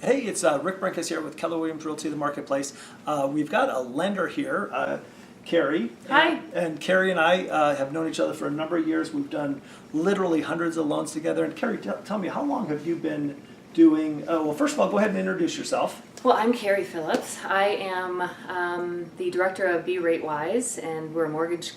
Hey, it's Rick Brenkus here with Keller Williams Realty, the Marketplace. We've got a lender here, Kari. Hi. And Kari and I have known each other for a number of years. We've done literally hundreds of loans together. And Kari, tell me, how long have you been doing, well, first of all, go ahead and introduce yourself. Well, I'm Kari Phillips. I am the director of Be RateWise, and we're a mortgage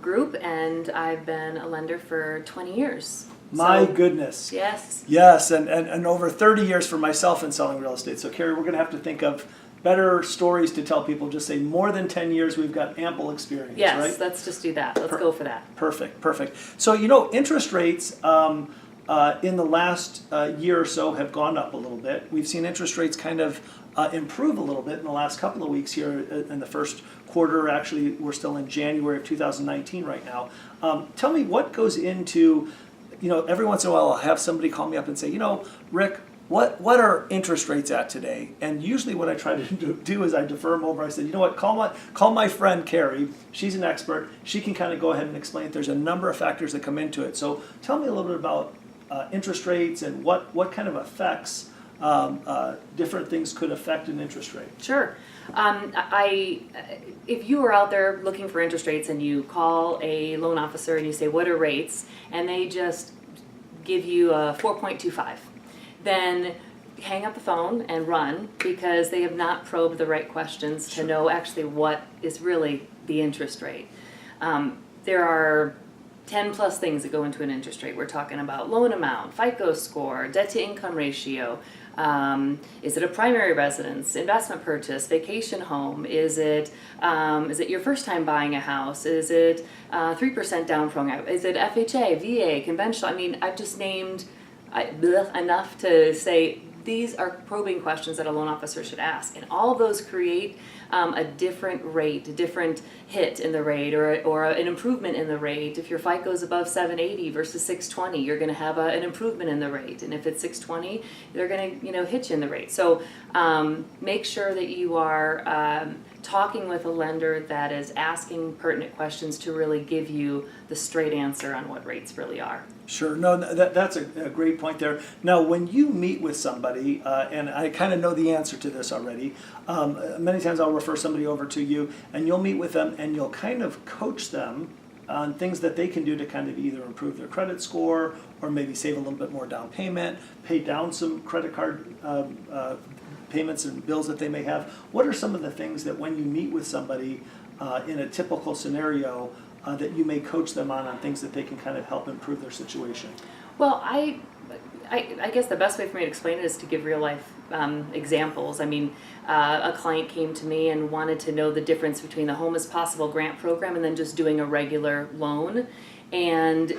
group, and I've been a lender for 20 years. My goodness. Yes. Yes, and over 30 years for myself in selling real estate. So, Kari, we're going to have to think of better stories to tell people. Just say more than 10 years, we've got ample experience, Yes, right? let's just do that. Let's go for that. Perfect. So, interest rates in the last year or so have gone up a little bit. We've seen interest rates kind of improve a little bit in the last couple of weeks here in the first quarter. Actually, we're still in January of 2019 right now. Tell me what goes into, every once in a while I'll have somebody call me up and say, Rick, what are interest rates at today? And usually what I try to do is I defer them over. I said, call my friend Kari. She's an expert. She can kind of go ahead and explain it. There's a number of factors that come into it. So tell me a little bit about interest rates and what kind of effects different things could affect an interest rate. Sure. If you are out there looking for interest rates and you call a loan officer and you say, what are rates? And they just give you a 4.25, then hang up the phone and run, because they have not probed the right questions to know actually what is really the interest rate. There are 10 plus things that go into an interest rate. We're talking about loan amount, FICO score, debt to income ratio. Is it a primary residence, investment purchase, vacation home? Is it your first time buying a house? Is it 3% down from it? Is it FHA, VA, conventional? I mean, I've just named enough to say these are probing questions that a loan officer should ask, and all of those create a different rate, a different hit in the rate, or an improvement in the rate. If your FICO is above 780 versus 620, you're going to have an improvement in the rate, and if it's 620, they're going to hit you in the rate. So make sure that you are talking with a lender that is asking pertinent questions to really give you the straight answer on what rates really are. Sure. No, that's a great point there. Now, when you meet with somebody, and I kind of know the answer to this already, many times I'll refer somebody over to you, and you'll meet with them, and you'll kind of coach them on things that they can do to kind of either improve their credit score, or maybe save a little bit more down payment, pay down some credit card payments and bills that they may have. What are some of the things that when you meet with somebody in a typical scenario that you may coach them on things that they can kind of help improve their situation? Well, I guess the best way for me to explain it is to give real life examples. I mean, a client came to me and wanted to know the difference between the Home is Possible grant program and then just doing a regular loan. And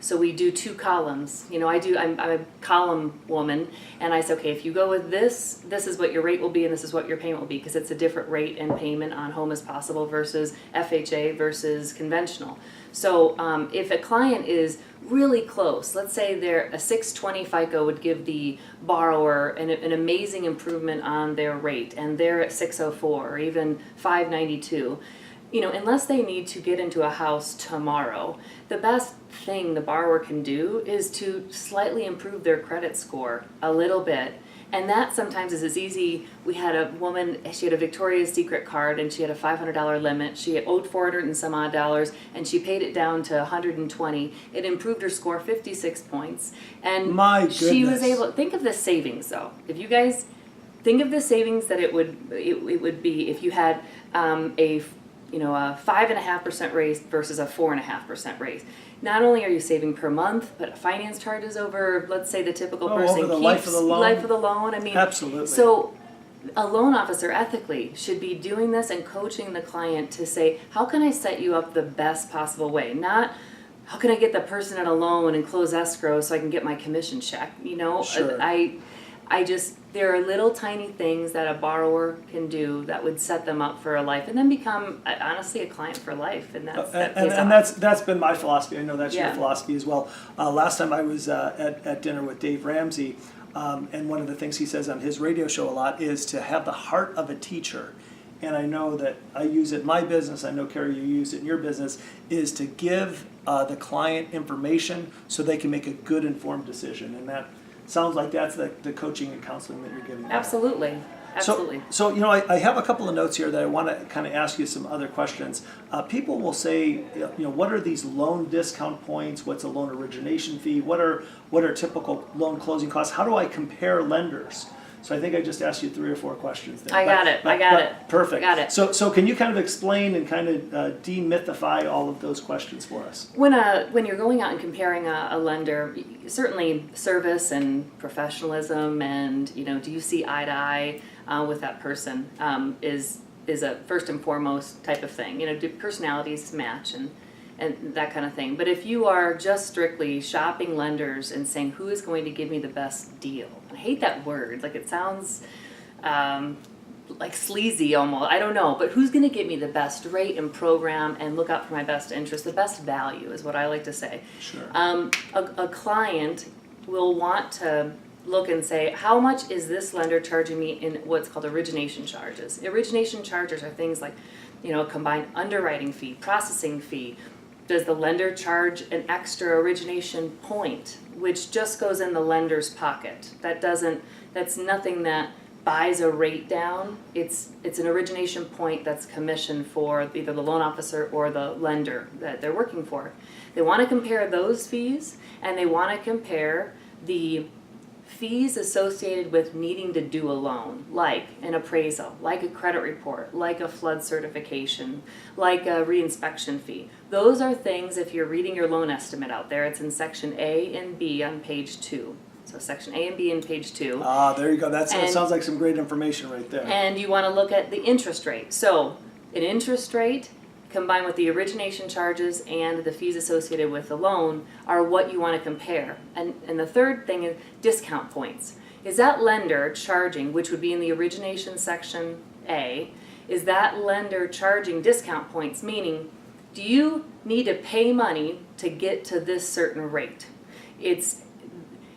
so we do two columns. I'm a column woman, and I said, okay, if you go with this is what your rate will be, and this is what your payment will be, because it's a different rate and payment on Home is Possible versus FHA versus conventional. So if a client is really close, let's say they're a 620 FICO would give the borrower an amazing improvement on their rate, and they're at 604 or even 592. Unless they need to get into a house tomorrow, the best thing the borrower can do is to slightly improve their credit score a little bit. And that sometimes is as easy. We had a woman, she had a Victoria's Secret card, and she had a $500 limit. She owed $400 and some odd dollars, and she paid it down to $120. It improved her score 56 points. And my goodness, she was able, think of the savings though. If you guys think of the savings that it would be if you had a 5.5% raise versus a 4.5% raise. Not only are you saving per month, but finance charges over, let's say the typical person over the keeps life of the loan. Life of the loan. I mean, absolutely. So a loan officer ethically should be doing this and coaching the client to say, how can I set you up the best possible way? Not, how can I get the person at a loan and close escrow so I can get my commission check? Sure. There are little tiny things that a borrower can do that would set them up for a life, and then become honestly a client for life, and that's been my philosophy. I know that's your philosophy as well. Last time I was at dinner with Dave Ramsey, and one of the things he says on his radio show a lot is to have the heart of a teacher. And I know that I use it in my business, I know, Kari, you use it in your business, is to give the client information so they can make a good informed decision. And sounds like that's the coaching and counseling that you're giving them. Absolutely. Absolutely. So I have a couple of notes here that I want to kind of ask you some other questions. People will say, what are these loan discount points? What's a loan origination fee? What are typical loan closing costs? How do I compare lenders? So I think I just asked you 3 or 4 questions there. I got it. Perfect. Got it. So can you kind of explain and kind of demythify all of those questions for us? When you're going out and comparing a lender, certainly service and professionalism and, do you see eye to eye with that person is a first and foremost type of thing. Do personalities match and that kind of thing. But if you are just strictly shopping lenders and saying who is going to give me the best deal, I hate that word. Like it sounds like sleazy almost. I don't know, but who's going to get me the best rate and program and look out for my best interest? The best value is what I like to say. Sure. A client will want to look and say, how much is this lender charging me in what's called origination charges? Origination charges are things like, a combined underwriting fee, processing fee. Does the lender charge an extra origination point, which just goes in the lender's pocket? That's nothing that buys a rate down. It's an origination point that's commissioned for either the loan officer or the lender that they're working for. They want to compare those fees, and they want to compare the fees associated with needing to do a loan, like an appraisal, like a credit report, like a flood certification, like a reinspection fee. Those are things, if you're reading your loan estimate out there, it's in section A and B on page 2. So section A and B on page 2. Ah, there you go. That sounds like some great information right there. And you want to look at the interest rate. So an interest rate combined with the origination charges and the fees associated with the loan are what you want to compare. And the third thing is discount points. Is that lender charging, which would be in the origination section A, is that lender charging discount points? Meaning, do you need to pay money to get to this certain rate? It's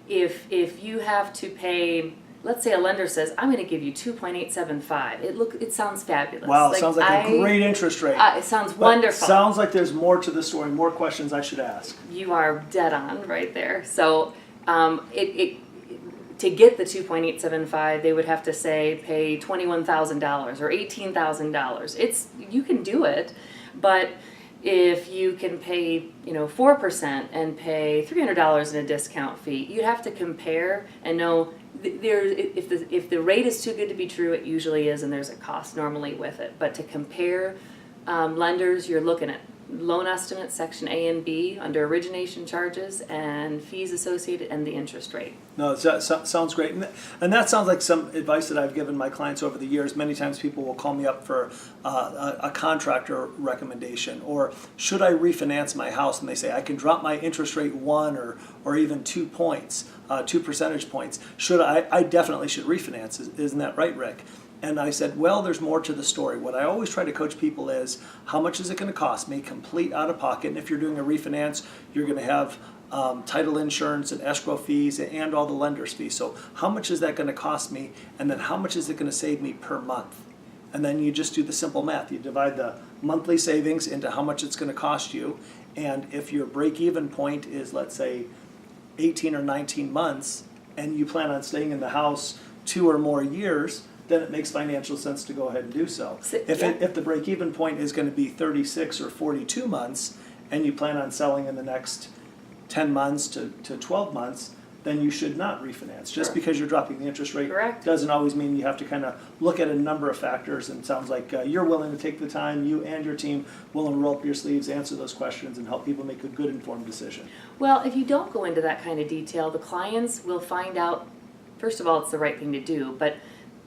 if you have to pay, let's say a lender says, I'm going to give you 2.875. It sounds fabulous. Wow, it sounds like a great interest rate. It sounds wonderful. Sounds like there's more to the story, more questions I should ask. You are dead on right there. So to get the 2.875, they would have to say pay $21,000 or $18,000. You can do it, but if you can pay 4% and pay $300 in a discount fee, you'd have to compare and know if the rate is too good to be true, it usually is, and there's a cost normally with it. But to compare lenders, you're looking at loan estimates, section A and B, under origination charges and fees associated, and the interest rate. No, that sounds great. And that sounds like some advice that I've given my clients over the years. Many times people will call me up for a contractor recommendation, or should I refinance my house? And they say, I can drop my interest rate 1 or even 2 points, 2 percentage points. I definitely should refinance. Isn't that right, Rick? And I said, well, there's more to the story. What I always try to coach people is, how much is it going to cost me, complete out of pocket? And if you're doing a refinance, you're going to have title insurance and escrow fees and all the lender's fees. So how much is that going to cost me? And then how much is it going to save me per month? And then you just do the simple math. You divide the monthly savings into how much it's going to cost you. And if your break-even point is, let's say, 18 or 19 months, and you plan on staying in the house 2 or more years, then it makes financial sense to go ahead and do so. If the break-even point is going to be 36 or 42 months, and you plan on selling in the next 10 months to 12 months, then you should not refinance. Just because you're dropping the interest rate doesn't always mean you have to kind of look at a number of factors, and it sounds like you're willing to take the time, you and your team will roll up your sleeves, answer those questions, and help people make a good informed decision. Well, if you don't go into that kind of detail, the clients will find out, first of all, it's the right thing to do, but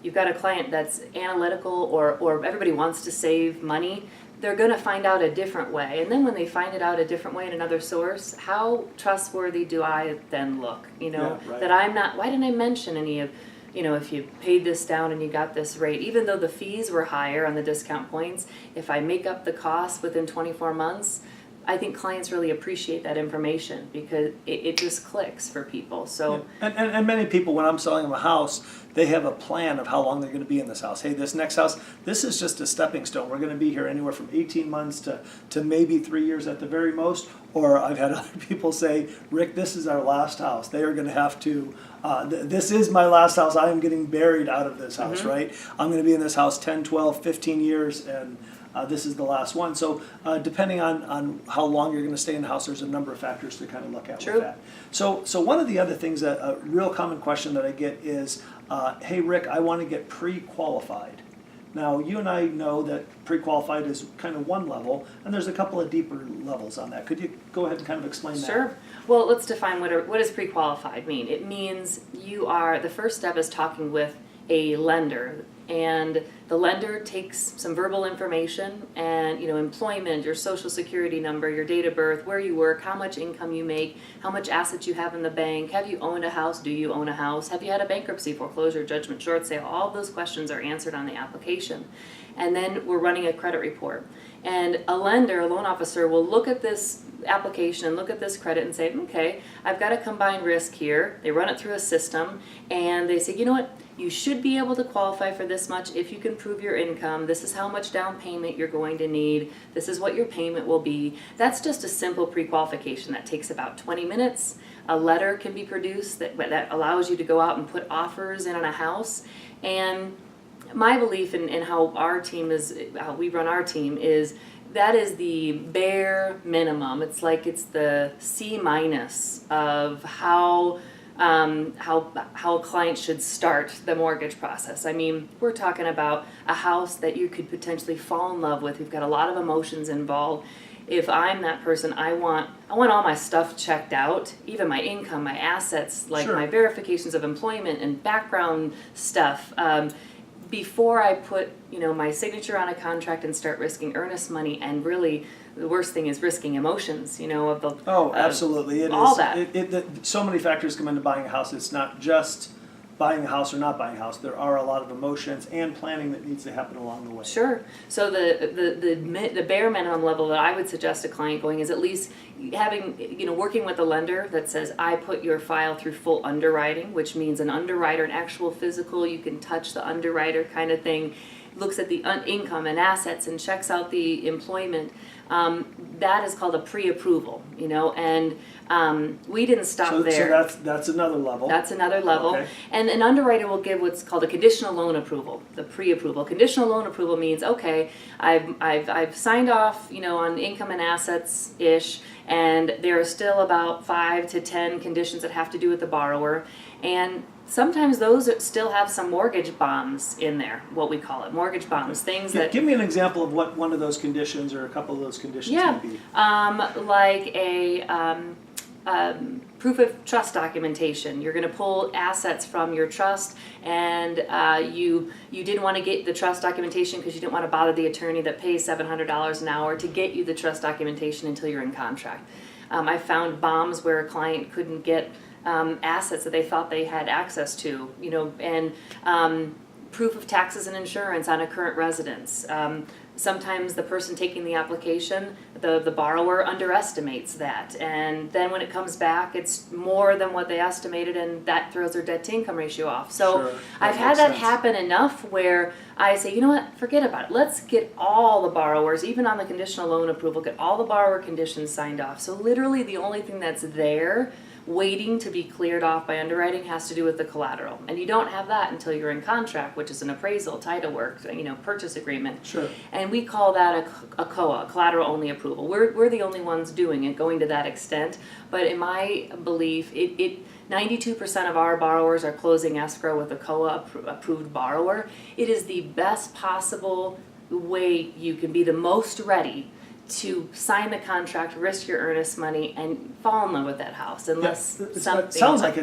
you've got a client that's analytical or everybody wants to save money, they're going to find out a different way. And then when they find it out a different way in another source, how trustworthy do I then look? That I'm not, why didn't I mention any of, if you paid this down and you got this rate, even though the fees were higher on the discount points, if I make up the cost within 24 months, I think clients really appreciate that information because it just clicks for people. So and many people, when I'm selling them a house, they have a plan of how long they're going to be in this house. Hey, this next house, this is just a stepping stone. We're going to be here anywhere from 18 months to maybe 3 years at the very most. Or I've had other people say, Rick, this is our last house. They are going to have to, this is my last house. I am getting buried out of this house, right? I'm going to be in this house 10, 12, 15 years, and this is the last one. So depending on how long you're going to stay in the house, there's a number of factors to kind of look at with that. So one of the other things, that a real common question that I get is, hey, Rick, I want to get pre-qualified. Now, you and I know that pre-qualified is kind of one level, and there's a couple of deeper levels on that. Could you go ahead and kind of explain that? Sure. Well, let's define what does pre-qualified mean. It means the first step is talking with a lender, and the lender takes some verbal information and, employment, your social security number, your date of birth, where you work, how much income you make, how much assets you have in the bank, have you owned a house, do you own a house, have you had a bankruptcy, foreclosure, judgment, short sale. All of those questions are answered on the application. And then we're running a credit report. And a lender, a loan officer, will look at this application and look at this credit and say, okay, I've got a combined risk here. They run it through a system and they say, you know what, you should be able to qualify for this much if you can prove your income. This is how much down payment you're going to need. This is what your payment will be. That's just a simple pre-qualification that takes about 20 minutes. A letter can be produced that allows you to go out and put offers in on a house. And my belief in how we run our team is that is the bare minimum. It's like it's the C- of how a client should start the mortgage process. I mean, we're talking about a house that you could potentially fall in love with. We've got a lot of emotions involved. If I'm that person, I want all my stuff checked out, even my income, my assets, like my verifications of employment and background stuff. Before I put, my signature on a contract and start risking earnest money, and really the worst thing is risking emotions, of the absolutely, it all is. that. So many factors come into buying a house. It's not just buying a house or not buying a house. There are a lot of emotions and planning that needs to happen along the way. Sure. So the bare minimum level that I would suggest a client going is at least having, working with a lender that says, I put your file through full underwriting, which means an underwriter, an actual physical, you can touch the underwriter kind of thing, looks at the income and assets and checks out the employment. That is called a pre-approval, and we didn't stop there. So that's another level. That's another level. Okay. And an underwriter will give what's called a conditional loan approval, the pre-approval. Conditional loan approval means, okay, I've signed off, on income and assets-ish, and there are still about 5 to 10 conditions that have to do with the borrower. And sometimes those still have some mortgage bonds in there, what we call it, mortgage bonds, things that... Give me an example of what one of those conditions or a couple of those conditions might be. Like a proof of trust documentation. You're going to pull assets from your trust, and you didn't want to get the trust documentation because you didn't want to bother the attorney that pays $700 an hour to get you the trust documentation until you're in contract. I found bombs where a client couldn't get assets that they thought they had access to, and proof of taxes and insurance on a current residence. Sometimes the person taking the application, the borrower underestimates that, and then when it comes back, it's more than what they estimated, and that throws their debt to income ratio off. So I've had that happen enough where I say, you know what, forget about it. Let's get all the borrowers, even on the conditional loan approval, get all the borrower conditions signed off. So literally the only thing that's there waiting to be cleared off by underwriting has to do with the collateral, and you don't have that until you're in contract, which is an appraisal, title work, purchase agreement. Sure. And we call that a COA, collateral only approval. We're the only ones doing it, going to that extent. But in my belief, 92% of our borrowers are closing escrow with a COA approved borrower. It is the best possible way you can be the most ready to sign the contract, risk your earnest money, and fall in love with that house. Unless something... It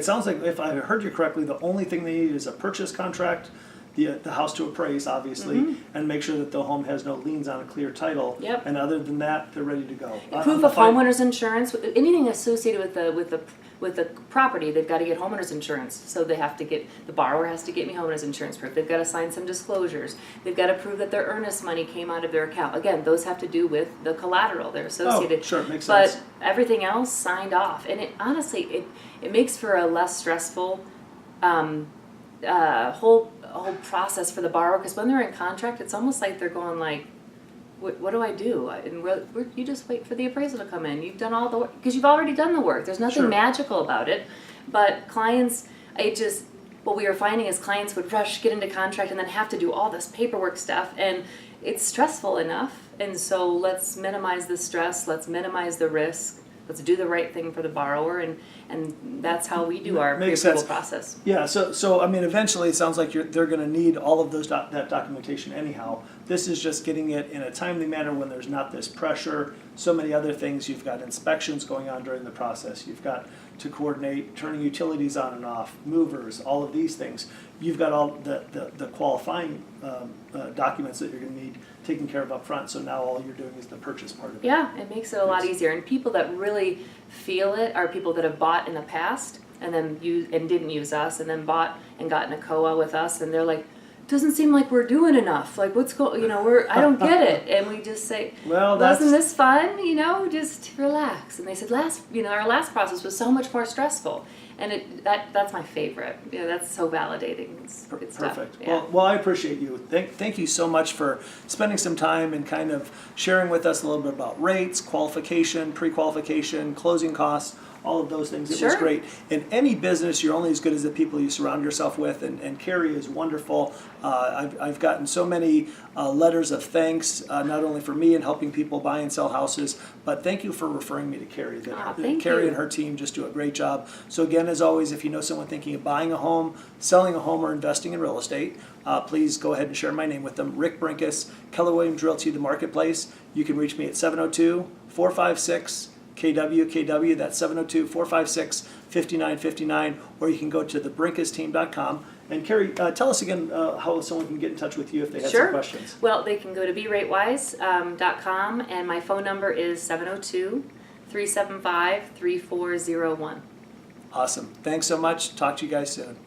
sounds like, if I heard you correctly, the only thing they need is a purchase contract, the house to appraise, obviously, and make sure that the home has no liens on a clear title. And other than that, they're ready to go. Proof of homeowner's insurance, anything associated with the with a property, they've got to get homeowners insurance. So they have to get, the borrower has to get me homeowners insurance proof. They've got to sign some disclosures. They've got to prove that their earnest money came out of their account. Again, those have to do with the collateral. They're associated. Oh, sure, makes sense. But everything else signed off. And it honestly, it makes for a less stressful whole process for the borrower, because when they're in contract, it's almost like they're going like, what do I do? And you just wait for the appraisal to come in. You've done all the work, because you've already done the work. There's nothing Sure. magical about it. But clients, what we were finding is clients would rush, get into contract, and then have to do all this paperwork stuff. And it's stressful enough. And so let's minimize the stress. Let's minimize the risk. Let's do the right thing for the borrower. And that's how we do our Makes pre-approval sense. process. Yeah, so I mean, eventually it sounds like they're going to need all of that documentation anyhow. This is just getting it in a timely manner when there's not this pressure. So many other things. You've got inspections going on during the process. You've got to coordinate turning utilities on and off, movers, all of these things. You've got all the qualifying documents that you're going to need taken care of up front. So now all you're doing is the purchase part of it. Yeah, it makes it a lot easier. And people that really feel it are people that have bought in the past and then didn't use us, and then bought and gotten a COA with us, and they're like, doesn't seem like we're doing enough. Like, what's going? I don't get it. And we just say, Well, wasn't this fun? Just relax. And they said, our last process was so much more stressful. And that's my favorite. That's so validating. It's tough. Perfect. Yeah. Well, I appreciate you. Thank you so much for spending some time and kind of sharing with us a little bit about rates, qualification, pre-qualification, closing costs, all of those things. It was Sure. great. In any business, you're only as good as the people you surround yourself with, and Kari is wonderful. I've gotten so many letters of thanks, not only for me and helping people buy and sell houses, but thank you for referring me to Kari. Thank Kari you. and her team just do a great job. So again, as always, if you know someone thinking of buying a home, selling a home, or investing in real estate, please go ahead and share my name with them. Rick Brenkus, Keller Williams Realty, The Marketplace. You can reach me at 702-456-KW. That's 702-456-5959, or you can go to thebrinkesteam.com. And Kari, tell us again how someone can get in touch with you if they have Sure. some questions. Well, they can go to beratewise.com, and my phone number is 702-375-3401. Awesome. Thanks so much. Talk to you guys soon.